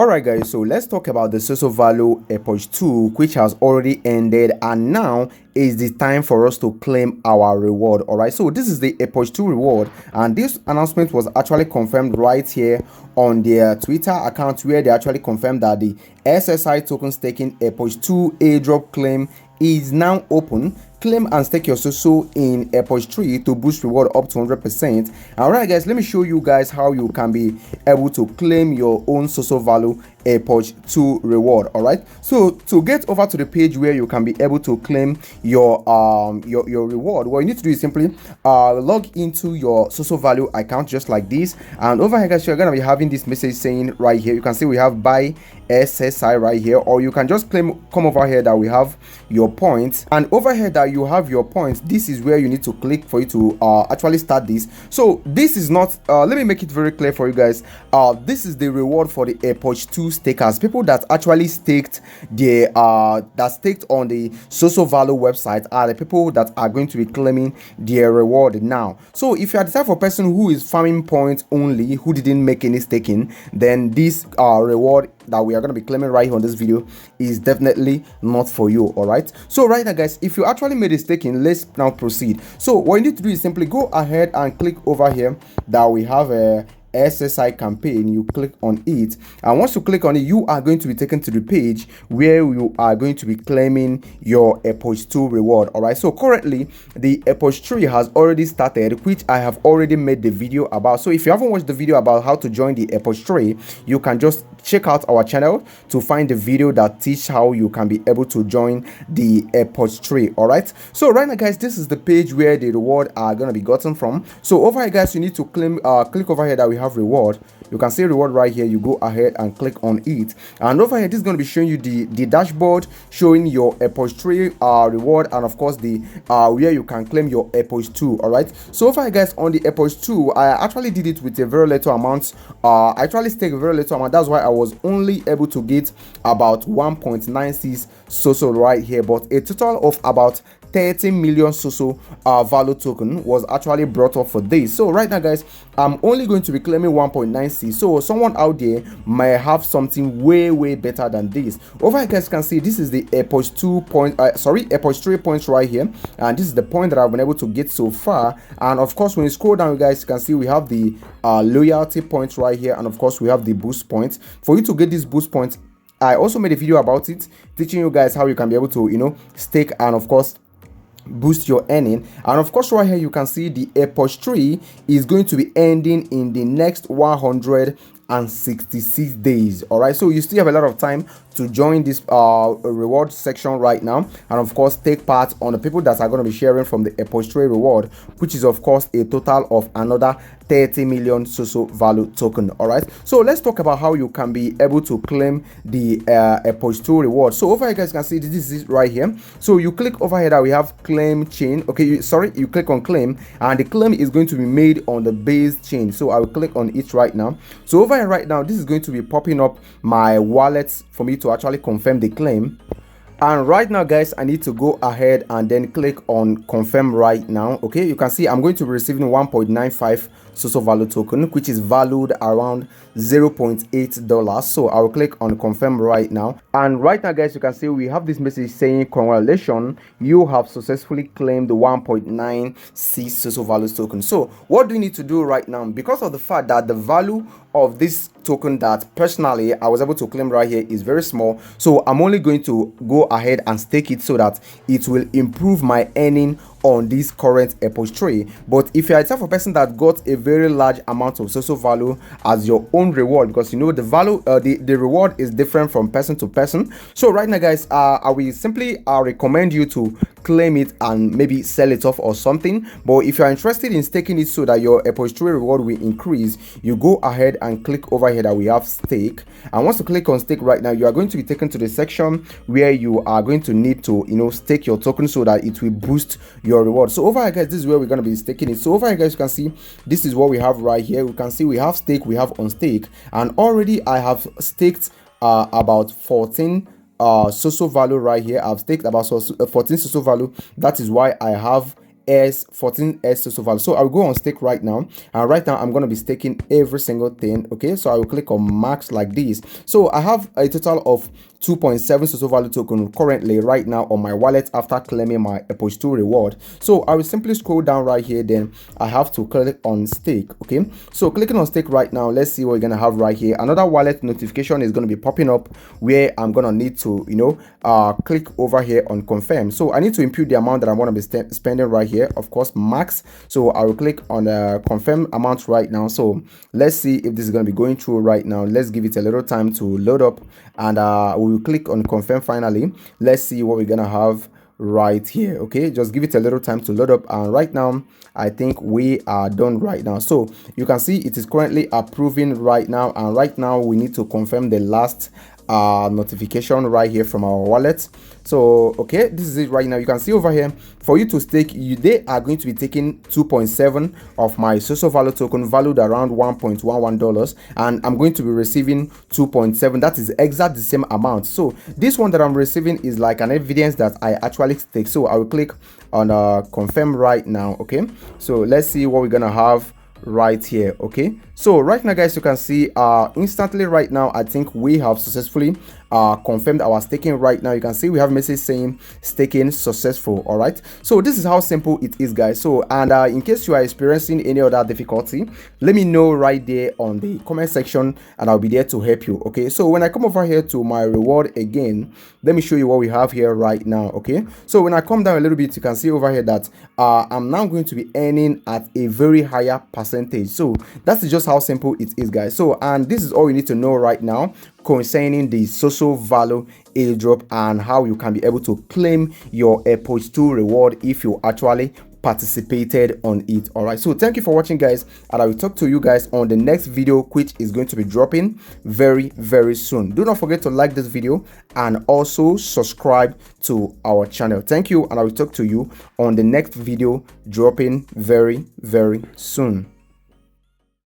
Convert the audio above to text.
Alright guys, so let's talk about the Sosovalue Epoch 2, which has already ended, and now is the time for us to claim our reward. Alright, so this is the Epoch 2 reward, and this announcement was actually confirmed right here on their Twitter account, where they actually confirmed that the SSI token staking Epoch 2 airdrop claim is now open. Claim and stake your Soso in Epoch 3 to boost reward up to 100%. Alright guys, let me show you guys how you can be able to claim your own Sosovalue Epoch 2 reward. Alright, so to get over to the page where you can be able to claim your reward, what you need to do is simply log into your Sosovalue account just like this, and over here guys, you're gonna be having this message saying right here, you can see we have buy SSI right here, or you can just come over here that we have your points, and over here that you have your points, this is where you need to click for you to actually start this. So this is not let me make it very clear for you guys. This is the reward for the Epoch 2 stakers, people that actually staked the that staked on the Sosovalue website are the people that are going to be claiming their reward now. So if you are the type of person who is farming points only, who didn't make any staking, then this reward that we are going to be claiming right here on this video is definitely not for you. All right, so right now guys, if you actually made a staking, let's now proceed. So what you need to do is simply go ahead and click over here that we have a SSI campaign. You click on it, and once you click on it, you are going to be taken to the page where you are going to be claiming your Epoch 2 reward. All right, so currently the Epoch 3 has already started, which I have already made the video about. So if you haven't watched the video about how to join the Epoch 3, you can just check out our channel to find the video that teach how you can be able to join the Epoch 3. All right, so right now guys, this is the page where the reward are going to be gotten from. So over here guys, you need to claim click over here that we have reward. You can see reward right here. You go ahead and click on it, and over here this is going to be showing you the dashboard showing your Epoch 3 reward, and of course the where you can claim your Epoch 2. all right, so over here guys, on the Epoch 2, I actually did it with a very little amount. I actually staked a very little amount. That's why I was only able to get about 1.96 Soso right here, but a total of about 30 million Soso value token was actually brought up for this. So right now guys, I'm only going to be claiming 1.96. so someone out there might have something way better than this. Over here guys, you can see this is the Epoch 2 point Epoch 3 points right here, and this is the point that I've been able to get so far. And of course, when you scroll down, you guys can see we have the loyalty points right here, and of course we have the boost points. For you to get these boost points, I also made a video about it, teaching you guys how you can be able to stake and of course boost your earning. And of course right here you can see the Epoch 3 is going to be ending in the next 166 days. All right, so you still have a lot of time to join this reward section right now, and of course take part on the people that are going to be sharing from the Epoch 3 reward, which is of course a total of another 30 million Sosovalue token. All right, so let's talk about how you can be able to claim the Epoch 2 reward. So over here guys, you can see this is right here. So you click over here that we have claim chain. Okay, you click on claim, and the claim is going to be made on the base chain. So I will click on it right now. So over here right now, this is going to be popping up my wallet for me to actually confirm the claim. And right now guys, I need to go ahead and then click on confirm right now. Okay, you can see I'm going to be receiving 1.95 Sosovalue token, which is valued around $0.8. so I will click on confirm right now, and right now guys, you can see we have this message saying congratulations, you have successfully claimed the 1.96 Sosovalue token. So what do you need to do right now? Because of the fact that the value of this token that personally I was able to claim right here is very small, so I'm only going to go ahead and stake it so that it will improve my earning on this current Epoch 3. But if you are the type of person that got a very large amount of Sosovalue as your own reward, because the value the reward is different from person to person, so right now guys, I will simply recommend you to claim it and maybe sell it off or something. But if you are interested in staking it so that your Epoch 3 reward will increase, you go ahead and click over here that we have stake, and once you click on stake right now, you are going to be taken to the section where you are going to need to stake your token so that it will boost your reward. So over here guys, this is where we're going to be staking it. So over here guys, you can see this is what we have right here. We can see we have stake, we have on stake, and already I have staked about 14 Sosovalue right here. I've staked about 14 Sosovalue. That is why I have 14s Sosovalue. So I'll go on stake right now, and right now I'm going to be staking every single thing. Okay, so I will click on max like this. So I have a total of 2.7 Sosovalue token currently right now on my wallet after claiming my Epoch 2 reward. So I will simply scroll down right here, then I have to click on stake. Okay, so clicking on stake right now, let's see what we're gonna have right here. Another wallet notification is going to be popping up where I'm gonna need to click over here on confirm. So I need to input the amount that I want to be spending right here, of course max. So I will click on the confirm amount right now. So let's see if this is going to be going through right now. Let's give it a little time to load up, and we will click on confirm finally. Let's see what we're gonna have right here. Okay, just give it a little time to load up, and right now I think we are done right now. So you can see it is currently approving right now, and right now we need to confirm the last notification right here from our wallet. So okay, this is it right now. You can see over here, for you to stake, they are going to be taking 2.7 of my Sosovalue token valued around $1.11, and I'm going to be receiving 2.7. that is exact the same amount. So this one that I'm receiving is like an evidence that I actually stake. So I will click on confirm right now. Okay, so let's see what we're gonna have right here. Okay, so right now guys, you can see instantly right now I think we have successfully confirmed our staking. Right now you can see we have a message saying staking successful. All right, so this is how simple it is guys. So and in case you are experiencing any other difficulty, let me know right there on the comment section, and I'll be there to help you. Okay, so when I come over here to my reward again, let me show you what we have here right now. Okay, so when I come down a little bit, you can see over here that I'm now going to be earning at a very higher percentage. So that's just how simple it is guys. So and this is all you need to know right now concerning the Sosovalue airdrop and how you can be able to claim your Epoch 2 reward if you actually participated on it. All right, so thank you for watching guys, and I will talk to you guys on the next video, which is going to be dropping very soon. Do not forget to like this video and also subscribe to our channel. Thank you, and I will talk to you on the next video dropping very soon.